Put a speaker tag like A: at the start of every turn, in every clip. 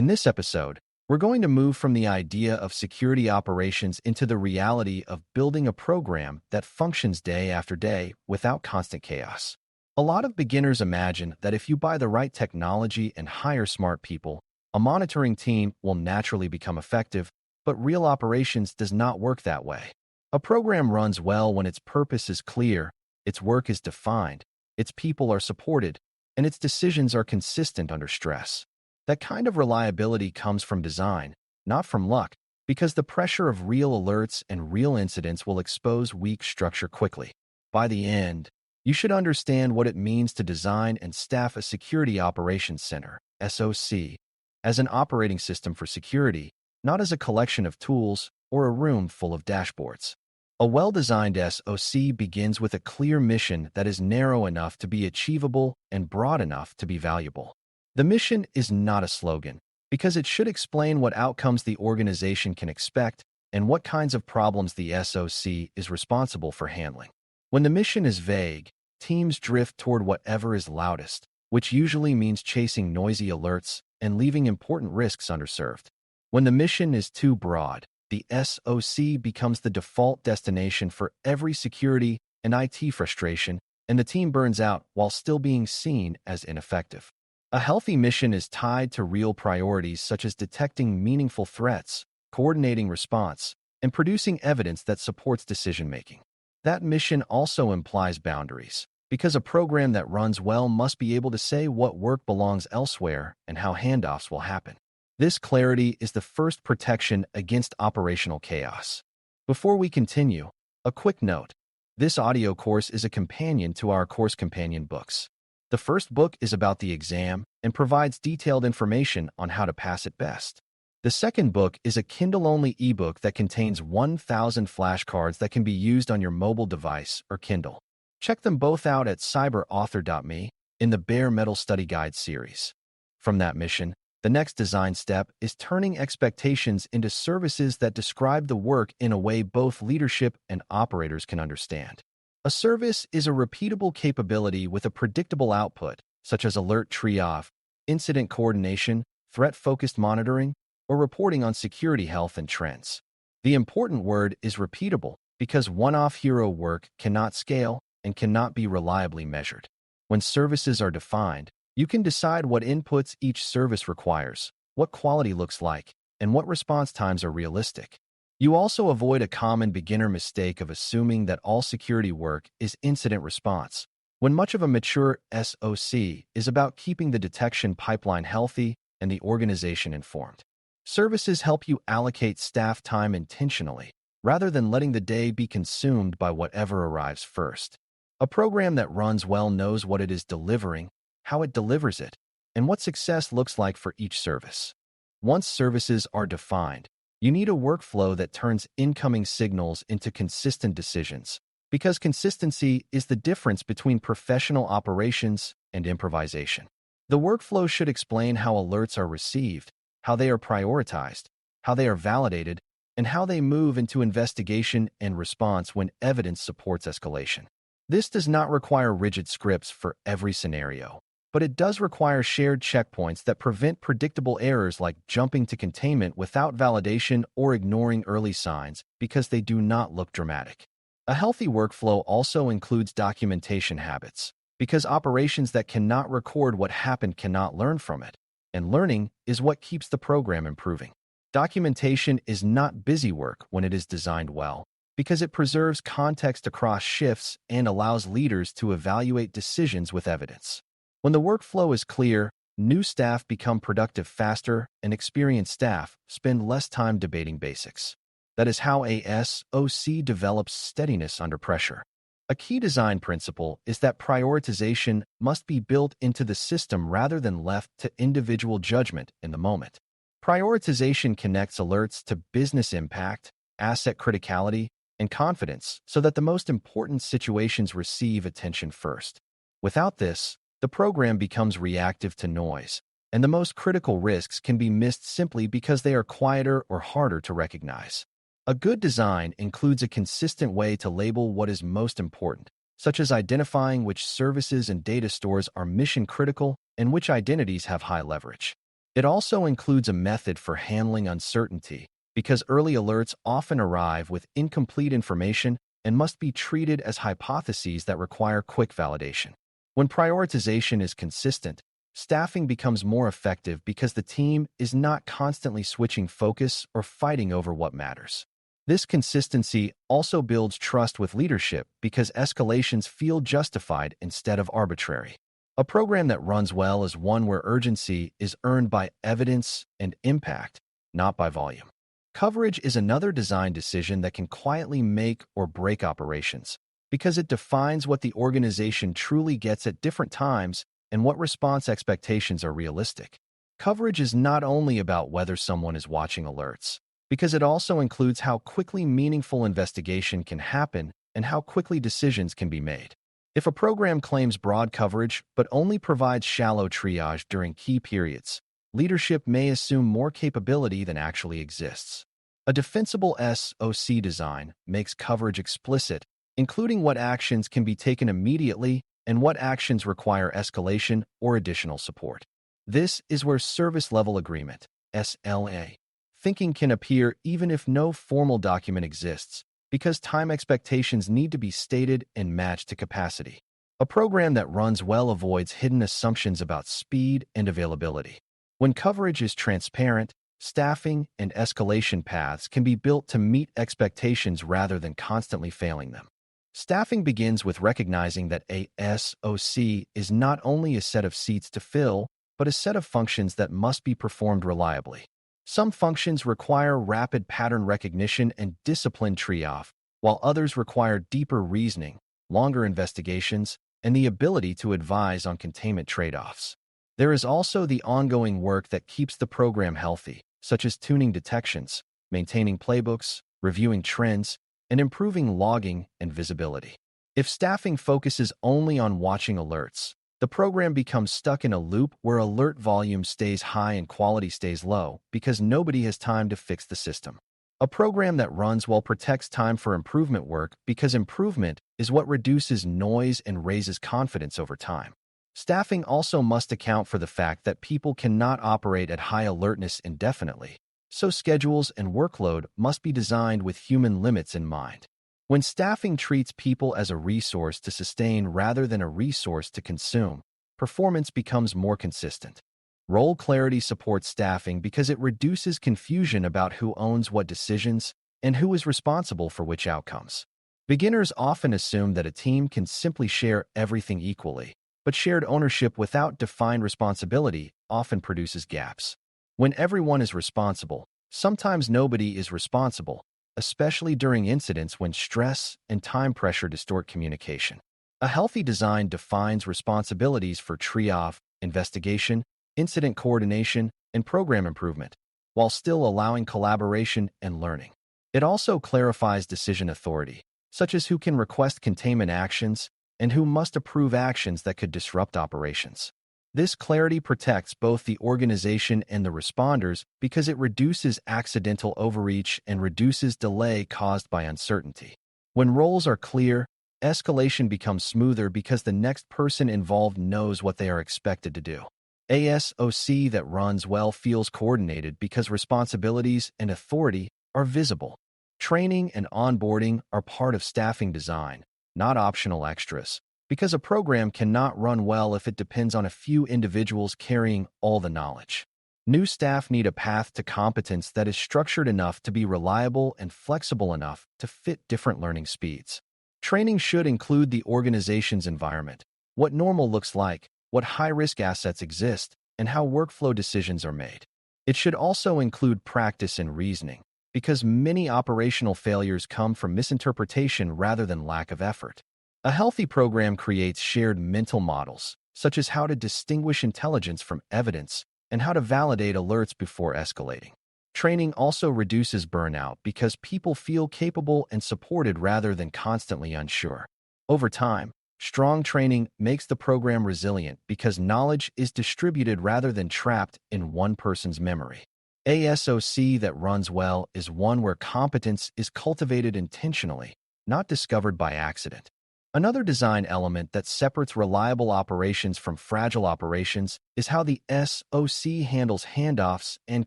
A: In this episode, we're going to move from the idea of security operations into the reality of building a program that functions day after day without constant chaos. A lot of beginners imagine that if you buy the right technology and hire smart people, a monitoring team will naturally become effective, but real operations does not work that way. A program runs well when its purpose is clear, its work is defined, its people are supported, and its decisions are consistent under stress. That kind of reliability comes from design, not from luck, because the pressure of real alerts and real incidents will expose weak structure quickly. By the end, you should understand what it means to design and staff a Security Operations Center, SOC, as an operating system for security, not as a collection of tools or a room full of dashboards. A well-designed SOC begins with a clear mission that is narrow enough to be achievable and broad enough to be valuable. The mission is not a slogan, because it should explain what outcomes the organization can expect and what kinds of problems the SOC is responsible for handling. When the mission is vague, teams drift toward whatever is loudest, which usually means chasing noisy alerts and leaving important risks underserved. When the mission is too broad, the SOC becomes the default destination for every security and IT frustration, and the team burns out while still being seen as ineffective. A healthy mission is tied to real priorities such as detecting meaningful threats, coordinating response, and producing evidence that supports decision-making. That mission also implies boundaries, because a program that runs well must be able to say what work belongs elsewhere and how handoffs will happen. This clarity is the first protection against operational chaos. Before we continue, a quick note. This audio course is a companion to our course companion books. The first book is about the exam and provides detailed information on how to pass it best. The second book is a Kindle-only ebook that contains 1,000 flashcards that can be used on your mobile device or Kindle. Check them both out at cyber.author.me in the Bare Metal Study Guide series. From that mission, the next design step is turning expectations into services that describe the work in a way both leadership and operators can understand. A service is a repeatable capability with a predictable output, such as alert triage, incident coordination, threat-focused monitoring, or reporting on security health and trends. The important word is repeatable because one-off hero work cannot scale and cannot be reliably measured. When services are defined, you can decide what inputs each service requires, what quality looks like, and what response times are realistic. You also avoid a common beginner mistake of assuming that all security work is incident response, when much of a mature SOC is about keeping the detection pipeline healthy and the organization informed. Services help you allocate staff time intentionally, rather than letting the day be consumed by whatever arrives first. A program that runs well knows what it is delivering, how it delivers it, and what success looks like for each service. Once services are defined, you need a workflow that turns incoming signals into consistent decisions, because consistency is the difference between professional operations and improvisation. The workflow should explain how alerts are received, how they are prioritized, how they are validated, and how they move into investigation and response when evidence supports escalation. This does not require rigid scripts for every scenario, but it does require shared checkpoints that prevent predictable errors like jumping to containment without validation or ignoring early signs because they do not look dramatic. A healthy workflow also includes documentation habits, because operations that cannot record what happened cannot learn from it, and learning is what keeps the program improving. Documentation is not busy work when it is designed well, because it preserves context across shifts and allows leaders to evaluate decisions with evidence. When the workflow is clear, new staff become productive faster, and experienced staff spend less time debating basics. That is how a SOC develops steadiness under pressure. A key design principle is that prioritization must be built into the system rather than left to individual judgment in the moment. Prioritization connects alerts to business impact, asset criticality, and confidence so that the most important situations receive attention first. Without this, the program becomes reactive to noise, and the most critical risks can be missed simply because they are quieter or harder to recognize. A good design includes a consistent way to label what is most important, such as identifying which services and data stores are mission-critical and which identities have high leverage. It also includes a method for handling uncertainty, because early alerts often arrive with incomplete information and must be treated as hypotheses that require quick validation. When prioritization is consistent, staffing becomes more effective because the team is not constantly switching focus or fighting over what matters. This consistency also builds trust with leadership because escalations feel justified instead of arbitrary. A program that runs well is one where urgency is earned by evidence and impact, not by volume. Coverage is another design decision that can quietly make or break operations because it defines what the organization truly gets at different times and what response expectations are realistic. Coverage is not only about whether someone is watching alerts, because it also includes how quickly meaningful investigation can happen and how quickly decisions can be made. If a program claims broad coverage but only provides shallow triage during key periods, leadership may assume more capability than actually exists. A defensible SOC design makes coverage explicit, including what actions can be taken immediately and what actions require escalation or additional support. This is where service-level agreement, SLA, thinking can appear even if no formal document exists, because time expectations need to be stated and matched to capacity. A program that runs well avoids hidden assumptions about speed and availability. When coverage is transparent, staffing and escalation paths can be built to meet expectations rather than constantly failing them. Staffing begins with recognizing that a SOC is not only a set of seats to fill, but a set of functions that must be performed reliably. Some functions require rapid pattern recognition and disciplined triage, while others require deeper reasoning, longer investigations, and the ability to advise on containment trade-offs. There is also the ongoing work that keeps the program healthy, such as tuning detections, maintaining playbooks, reviewing trends, and improving logging and visibility. If staffing focuses only on watching alerts, the program becomes stuck in a loop where alert volume stays high and quality stays low because nobody has time to fix the system. A program that runs well protects time for improvement work because improvement is what reduces noise and raises confidence over time. Staffing also must account for the fact that people cannot operate at high alertness indefinitely, so schedules and workload must be designed with human limits in mind. When staffing treats people as a resource to sustain rather than a resource to consume, performance becomes more consistent. Role clarity supports staffing because it reduces confusion about who owns what decisions and who is responsible for which outcomes. Beginners often assume that a team can simply share everything equally, but shared ownership without defined responsibility often produces gaps. When everyone is responsible, sometimes nobody is responsible, especially during incidents when stress and time pressure distort communication. A healthy design defines responsibilities for triage, investigation, incident coordination, and program improvement, while still allowing collaboration and learning. It also clarifies decision authority, such as who can request containment actions and who must approve actions that could disrupt operations. This clarity protects both the organization and the responders because it reduces accidental overreach and reduces delay caused by uncertainty. When roles are clear, escalation becomes smoother because the next person involved knows what they are expected to do. A SOC that runs well feels coordinated because responsibilities and authority are visible. Training and onboarding are part of staffing design, not optional extras, because a program cannot run well if it depends on a few individuals carrying all the knowledge. New staff need a path to competence that is structured enough to be reliable and flexible enough to fit different learning speeds. Training should include the organization's environment, what normal looks like, what high-risk assets exist, and how workflow decisions are made. It should also include practice and reasoning, because many operational failures come from misinterpretation rather than lack of effort. A healthy program creates shared mental models, such as how to distinguish intelligence from evidence and how to validate alerts before escalating. Training also reduces burnout because people feel capable and supported rather than constantly unsure. Over time, strong training makes the program resilient because knowledge is distributed rather than trapped in one person's memory. A SOC that runs well is one where competence is cultivated intentionally, not discovered by accident. Another design element that separates reliable operations from fragile operations is how the SOC handles handoffs and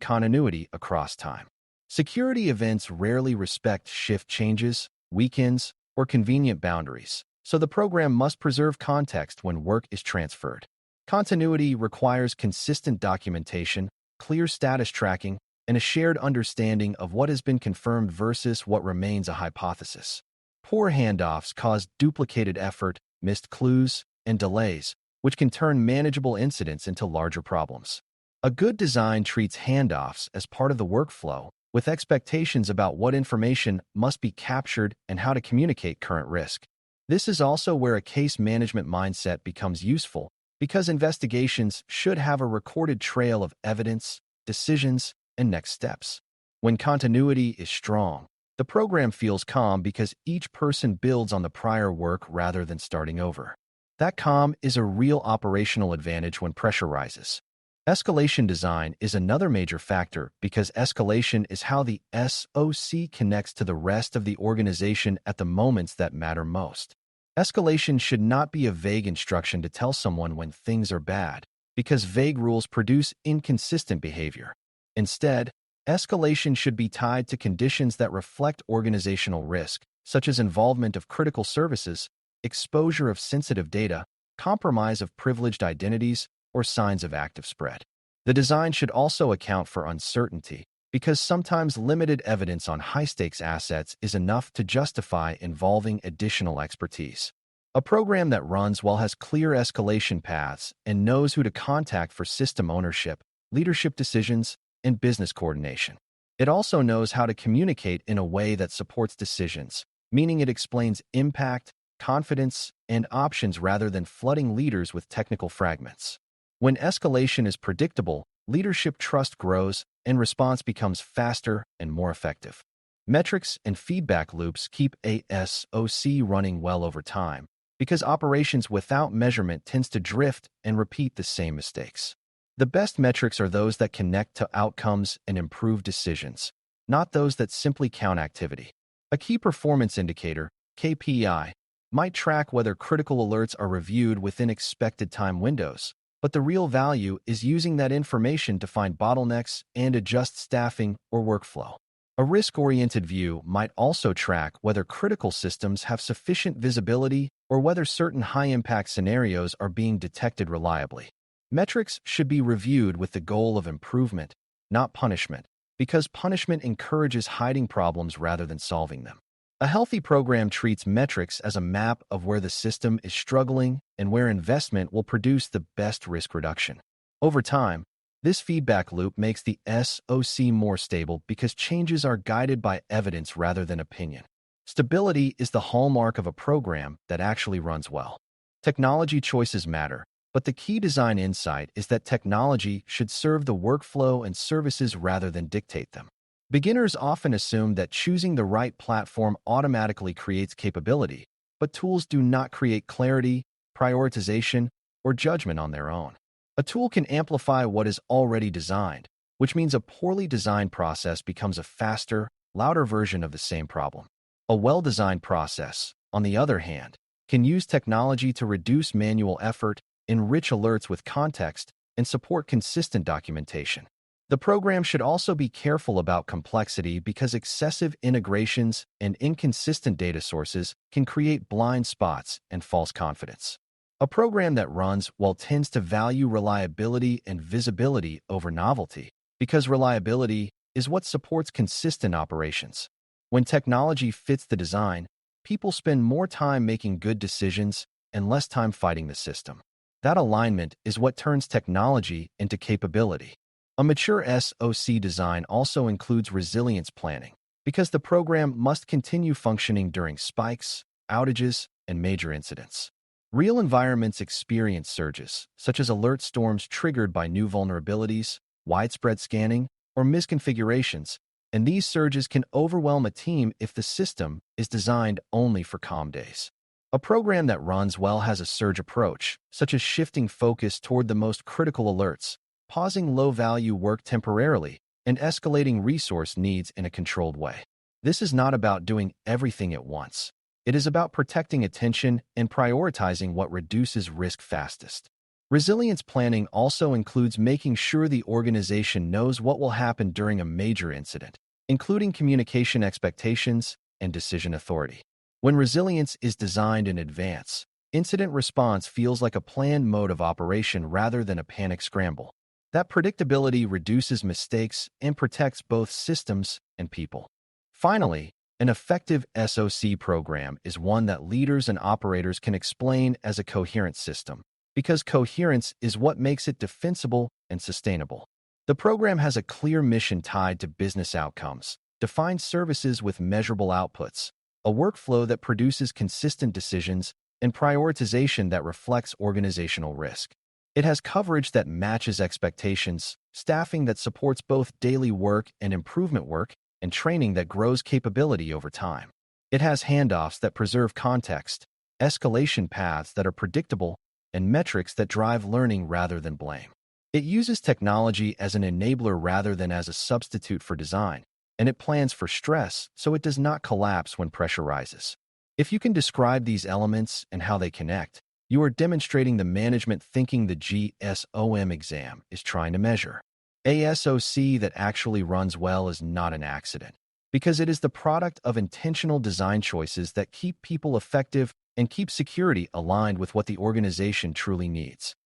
A: continuity across time. Security events rarely respect shift changes, weekends, or convenient boundaries, so the program must preserve context when work is transferred. Continuity requires consistent documentation, clear status tracking, and a shared understanding of what has been confirmed versus what remains a hypothesis. Poor handoffs cause duplicated effort, missed clues, and delays, which can turn manageable incidents into larger problems. A good design treats handoffs as part of the workflow, with expectations about what information must be captured and how to communicate current risk. This is also where a case management mindset becomes useful, because investigations should have a recorded trail of evidence, decisions, and next steps. When continuity is strong, the program feels calm because each person builds on the prior work rather than starting over. That calm is a real operational advantage when pressure rises. Escalation design is another major factor because escalation is how the SOC connects to the rest of the organization at the moments that matter most. Escalation should not be a vague instruction to tell someone when things are bad, because vague rules produce inconsistent behavior. Instead, escalation should be tied to conditions that reflect organizational risk, such as involvement of critical services, exposure of sensitive data, compromise of privileged identities, or signs of active spread. The design should also account for uncertainty, because sometimes limited evidence on high-stakes assets is enough to justify involving additional expertise. A program that runs well has clear escalation paths and knows who to contact for system ownership, leadership decisions, and business coordination. It also knows how to communicate in a way that supports decisions, meaning it explains impact, confidence, and options rather than flooding leaders with technical fragments. When escalation is predictable, leadership trust grows and response becomes faster and more effective. Metrics and feedback loops keep a SOC running well over time, because operations without measurement tends to drift and repeat the same mistakes. The best metrics are those that connect to outcomes and improve decisions, not those that simply count activity. A key performance indicator, KPI, might track whether critical alerts are reviewed within expected time windows, but the real value is using that information to find bottlenecks and adjust staffing or workflow. A risk-oriented view might also track whether critical systems have sufficient visibility or whether certain high-impact scenarios are being detected reliably. Metrics should be reviewed with the goal of improvement, not punishment, because punishment encourages hiding problems rather than solving them. A healthy program treats metrics as a map of where the system is struggling and where investment will produce the best risk reduction. Over time, this feedback loop makes the SOC more stable because changes are guided by evidence rather than opinion. Stability is the hallmark of a program that actually runs well. Technology choices matter, but the key design insight is that technology should serve the workflow and services rather than dictate them. Beginners often assume that choosing the right platform automatically creates capability, but tools do not create clarity, prioritization, or judgment on their own. A tool can amplify what is already designed, which means a poorly designed process becomes a faster, louder version of the same problem. A well-designed process, on the other hand, can use technology to reduce manual effort, enrich alerts with context, and support consistent documentation. The program should also be careful about complexity because excessive integrations and inconsistent data sources can create blind spots and false confidence. A program that runs well tends to value reliability and visibility over novelty, because reliability is what supports consistent operations. When technology fits the design, people spend more time making good decisions and less time fighting the system. That alignment is what turns technology into capability. A mature SOC design also includes resilience planning, because the program must continue functioning during spikes, outages, and major incidents. Real environments experience surges, such as alert storms triggered by new vulnerabilities, widespread scanning, or misconfigurations, and these surges can overwhelm a team if the system is designed only for calm days. A program that runs well has a surge approach, such as shifting focus toward the most critical alerts, pausing low-value work temporarily, and escalating resource needs in a controlled way. This is not about doing everything at once. It is about protecting attention and prioritizing what reduces risk fastest. Resilience planning also includes making sure the organization knows what will happen during a major incident, including communication expectations and decision authority. When resilience is designed in advance, incident response feels like a planned mode of operation rather than a panic scramble. That predictability reduces mistakes and protects both systems and people. Finally, an effective SOC program is one that leaders and operators can explain as a coherent system, because coherence is what makes it defensible and sustainable. The program has a clear mission tied to business outcomes, defines services with measurable outputs, a workflow that produces consistent decisions, and prioritization that reflects organizational risk. It has coverage that matches expectations, staffing that supports both daily work and improvement work, and training that grows capability over time. It has handoffs that preserve context, escalation paths that are predictable, and metrics that drive learning rather than blame. It uses technology as an enabler rather than as a substitute for design, and it plans for stress so it does not collapse when pressure rises. If you can describe these elements and how they connect, you are demonstrating the management thinking the GSOM exam is trying to measure. A SOC that actually runs well is not an accident, because it is the product of intentional design choices that keep people effective and keep security aligned with what the organization truly needs.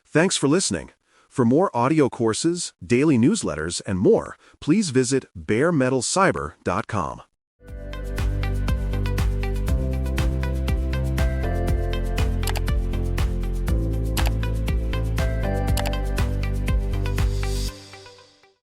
B: Thanks for listening. For more audio courses, daily newsletters, and more, please visit baremetalcyber.com.